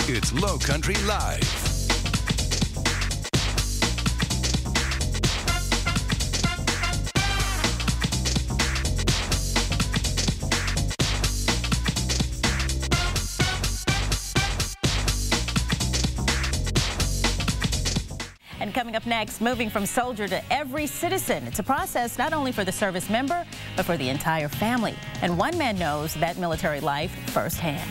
It's Lowcountry Live. And coming up next, moving from soldier to every citizen. It's a process not only for the service member, but for the entire family. And one man knows that military life firsthand.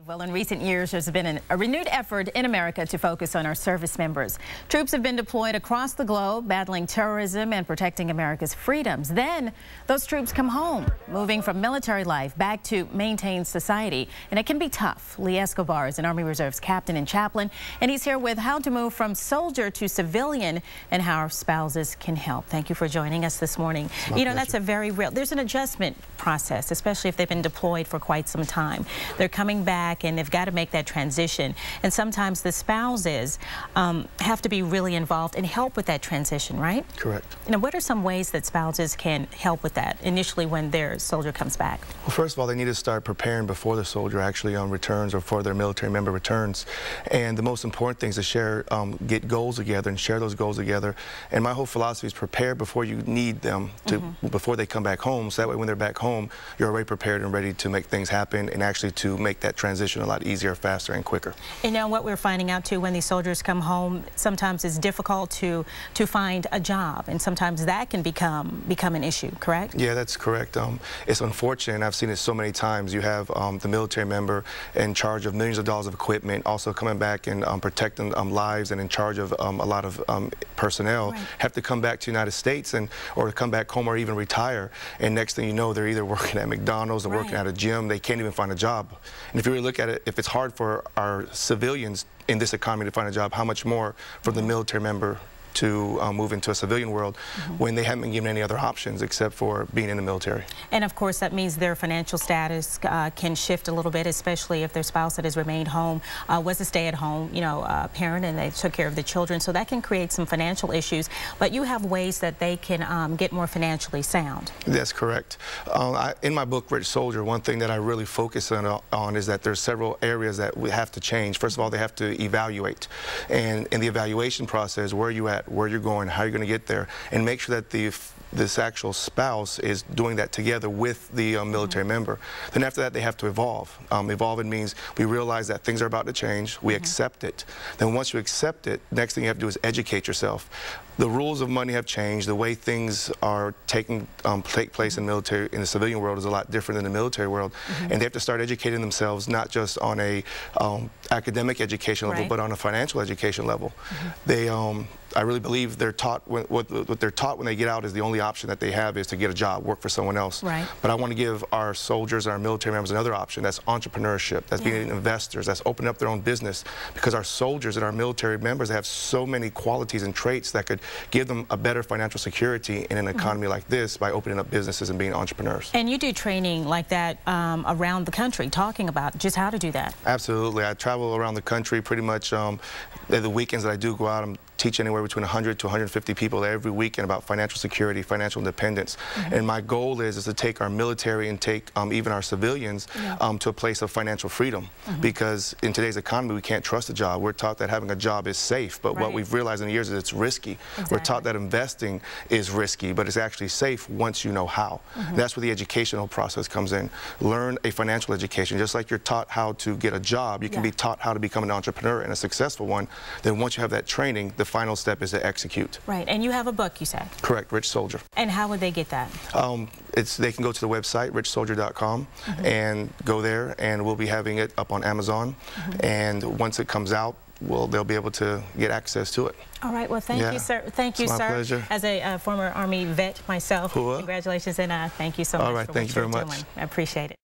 Well, in recent years, there's been a renewed effort in America to focus on our service members. Troops have been deployed across the globe, battling terrorism and protecting America's freedoms. Then those troops come home, moving from military life back to maintain society. And it can be tough. Lee Escobar is an Army Reserve's captain and chaplain, and he's here with how to move from soldier to civilian and how our spouses can help. Thank you for joining us this morning. You know, that's a very real, there's an adjustment process, especially if they've been deployed for quite some time. They're coming back and they've got to make that transition. And sometimes the spouses have to be really involved and help with that transition, right? Correct. Now, what are some ways that spouses can help with that initially when their soldier comes back? Well, first of all, they need to start preparing before the soldier actually returns or for their military member returns. And the most important thing is to share, get goals together and share those goals together. And my whole philosophy is prepare before you need them to, before they come back home. So that way when they're back home, you're already prepared and ready to make things happen and actually to make that transition a lot easier, faster, and quicker. And now what we're finding out too, when these soldiers come home, sometimes it's difficult to find a job, and sometimes that can become an issue, correct? Yeah, that's correct. It's unfortunate, and I've seen it so many times. You have the military member in charge of millions of dollars of equipment, also coming back and protecting lives and in charge of a lot of personnel, have to come back to the United States or come back home or even retire, and next thing you know, they're either working at McDonald's or working at a gym. They can't even find a job. And if you really look at it, if it's hard for our civilians in this economy to find a job, how much more for the military member to move into a civilian world when they haven't been given any other options except for being in the military. And of course that means their financial status can shift a little bit, especially if their spouse that has remained home was a stay-at-home parent and they took care of the children, so that can create some financial issues. But you have ways that they can get more financially sound. That's correct. In my book Rich Soldier, one thing that I really focus on is that there's several areas that we have to change. First of all, they have to evaluate, and in the evaluation process, where are you at, where you're going, how you're going to get there, and make sure that this actual spouse is doing that together with the military member. Then after that, they have to evolve. Evolving means we realize that things are about to change, we accept it. Then once you accept it, next thing you have to do is educate yourself. The rules of money have changed. The way things are take place in the civilian world is a lot different than the military world, and they have to start educating themselves not just on a academic education level, but on a financial education level. I really believe they're taught what they're taught when they get out is the only option that they have is to get a job, work for someone else. But I want to give our soldiers and our military members another option. That's entrepreneurship. That's being investors. That's opening up their own business, because our soldiers and our military members have so many qualities and traits that could give them a better financial security in an economy like this by opening up businesses and being entrepreneurs. And you do training like that around the country, talking about just how to do that. Absolutely. I travel around the country pretty much. The weekends that I do go out, I'm teach anywhere between 100 to 150 people every weekend about financial security, financial independence. And my goal is to take our military and take even our civilians to a place of financial freedom. Because in today's economy, we can't trust a job. We're taught that having a job is safe, but what we've realized in the years is it's risky. We're taught that investing is risky, but it's actually safe once you know how. That's where the educational process comes in. Learn a financial education. Just like you're taught how to get a job, you can be taught how to become an entrepreneur and a successful one. Then once you have that training, the final step is to execute. Right, and you have a book, you said? Correct, Rich Soldier. And how would they get that? They can go to the website, richsoldier.com, and go there, and we'll be having it up on Amazon. And once it comes out, they'll be able to get access to it. All right, well, thank you, sir. Thank you, sir. My pleasure. As a former Army vet myself, congratulations, and thank you so much. All right, thank you very much. I appreciate it.